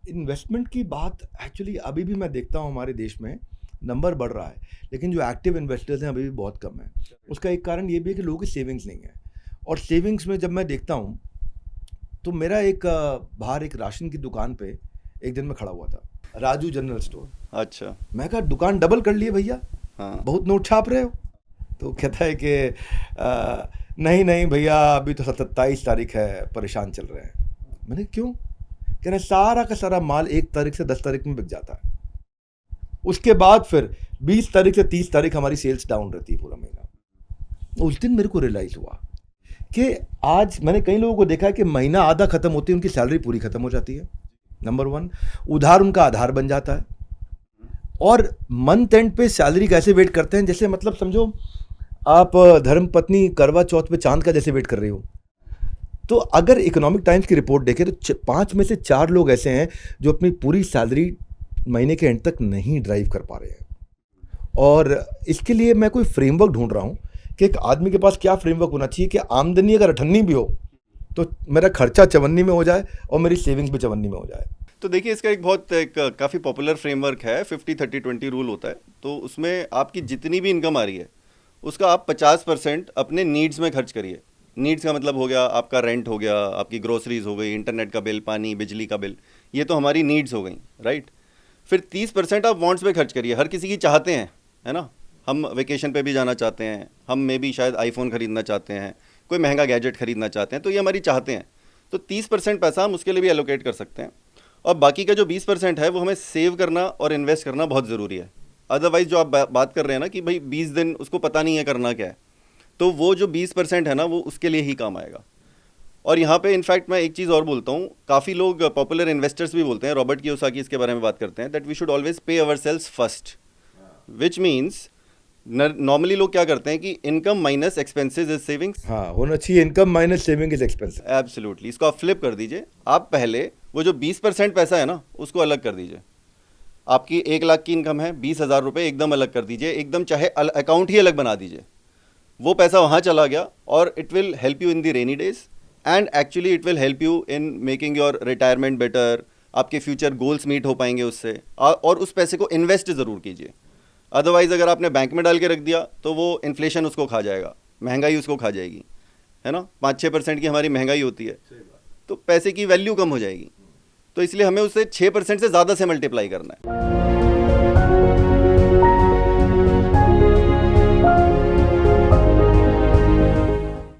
Investment की बात actually अभी भी मैं देखता हूँ हमारे देश में नंबर बढ़ रहा है, लेकिन जो एक्टिव इन्वेस्टर्स हैं अभी भी बहुत कम है। उसका एक कारण ये भी है कि लोगों की सेविंग्स नहीं है। और सेविंग्स में जब मैं देखता हूँ तो मेरा एक बाहर एक राशन की दुकान पे एक दिन मैं खड़ा हुआ था, राजू जनरल स्टोर। अच्छा। मैं कहा दुकान डबल कर लिए भैया, हाँ। बहुत नोट छाप रहे हो। तो कहता है कि नहीं नहीं भैया, अभी तो 27 तारीख है, परेशान चल रहे हैं। मैंने क्यों? कह रहे सारा का सारा माल 1 तारीख से 10 तारीख में बिक जाता है, उसके बाद फिर 20 तारीख से 30 तारीख हमारी सेल्स डाउन रहती है पूरा महीना। उस दिन मेरे को रियलाइज हुआ कि आज मैंने कई लोगों को देखा है कि महीना आधा खत्म होती है उनकी सैलरी पूरी खत्म हो जाती है, नंबर वन। उधार उनका आधार बन जाता है, और मंथ एंड पे सैलरी कैसे वेट करते हैं, जैसे मतलब समझो आप धर्म पत्नी करवा चौथ पे चांद का जैसे वेट कर रही हो। तो अगर इकोनॉमिक टाइम्स की रिपोर्ट देखें तो 5 में से 4 लोग ऐसे हैं जो अपनी पूरी सैलरी महीने के एंड तक नहीं ड्राइव कर पा रहे हैं। और इसके लिए मैं कोई फ्रेमवर्क ढूंढ रहा हूँ कि एक आदमी के पास क्या फ्रेमवर्क होना चाहिए कि आमदनी अगर 98 भी हो तो मेरा खर्चा 54 में हो जाए और मेरी सेविंग्स भी 54 में हो जाए। तो देखिए, इसका एक काफ़ी पॉपुलर फ्रेमवर्क है, 50-30-20 रूल होता है। तो उसमें आपकी जितनी भी इनकम आ रही है उसका आप 50% अपने नीड्स में खर्च करिए। नीड्स का मतलब हो गया आपका रेंट, हो गया आपकी ग्रोसरीज, हो गई इंटरनेट का बिल, पानी बिजली का बिल, ये तो हमारी नीड्स हो गई, राइट। फिर 30% आप वांट्स में खर्च करिए। हर किसी की चाहते हैं, है ना। हम वेकेशन पे भी जाना चाहते हैं, हम में भी शायद आईफोन ख़रीदना चाहते हैं, कोई महंगा गैजेट ख़रीदना चाहते हैं, तो ये हमारी चाहते हैं। तो 30% पैसा हम उसके लिए भी एलोकेट कर सकते हैं। और बाकी का जो 20% है वो हमें सेव करना और इन्वेस्ट करना बहुत ज़रूरी है। अदरवाइज़ जो आप बात कर रहे हैं ना कि भाई 20 दिन उसको पता नहीं है करना क्या है, तो वो जो 20% है ना वो उसके लिए ही काम आएगा। और यहाँ पे इनफैक्ट मैं एक चीज़ और बोलता हूँ, काफ़ी लोग पॉपुलर इन्वेस्टर्स भी बोलते हैं, रॉबर्ट कियोसाकी इसके बारे में बात करते हैं, that we should always pay our sales first, which means normally लोग क्या करते हैं कि income minus expenses is savings. हाँ, होना चाहिए income minus saving is expensive. Absolutely. इसको आप फ्लिप कर दीजिए। आप पहले वो जो 20% पैसा है ना उसको अलग कर दीजिए। आपकी 1 लाख की इनकम है, 20,000 रुपये एकदम अलग कर दीजिए, एकदम चाहे अकाउंट ही अलग बना दीजिए। वो पैसा वहाँ चला गया और it will help you in the rainy days, and actually it will help you in making your retirement better. आपके फ्यूचर गोल्स मीट हो पाएंगे उससे। और उस पैसे को इन्वेस्ट ज़रूर कीजिए। अदरवाइज़ अगर आपने बैंक में डाल के रख दिया तो वो इन्फ्लेशन उसको खा जाएगा, महंगाई उसको खा जाएगी, है ना। 5-6% की हमारी महंगाई होती है, तो पैसे की वैल्यू कम हो जाएगी। तो इसलिए हमें उसे 6% से ज़्यादा से मल्टीप्लाई करना है।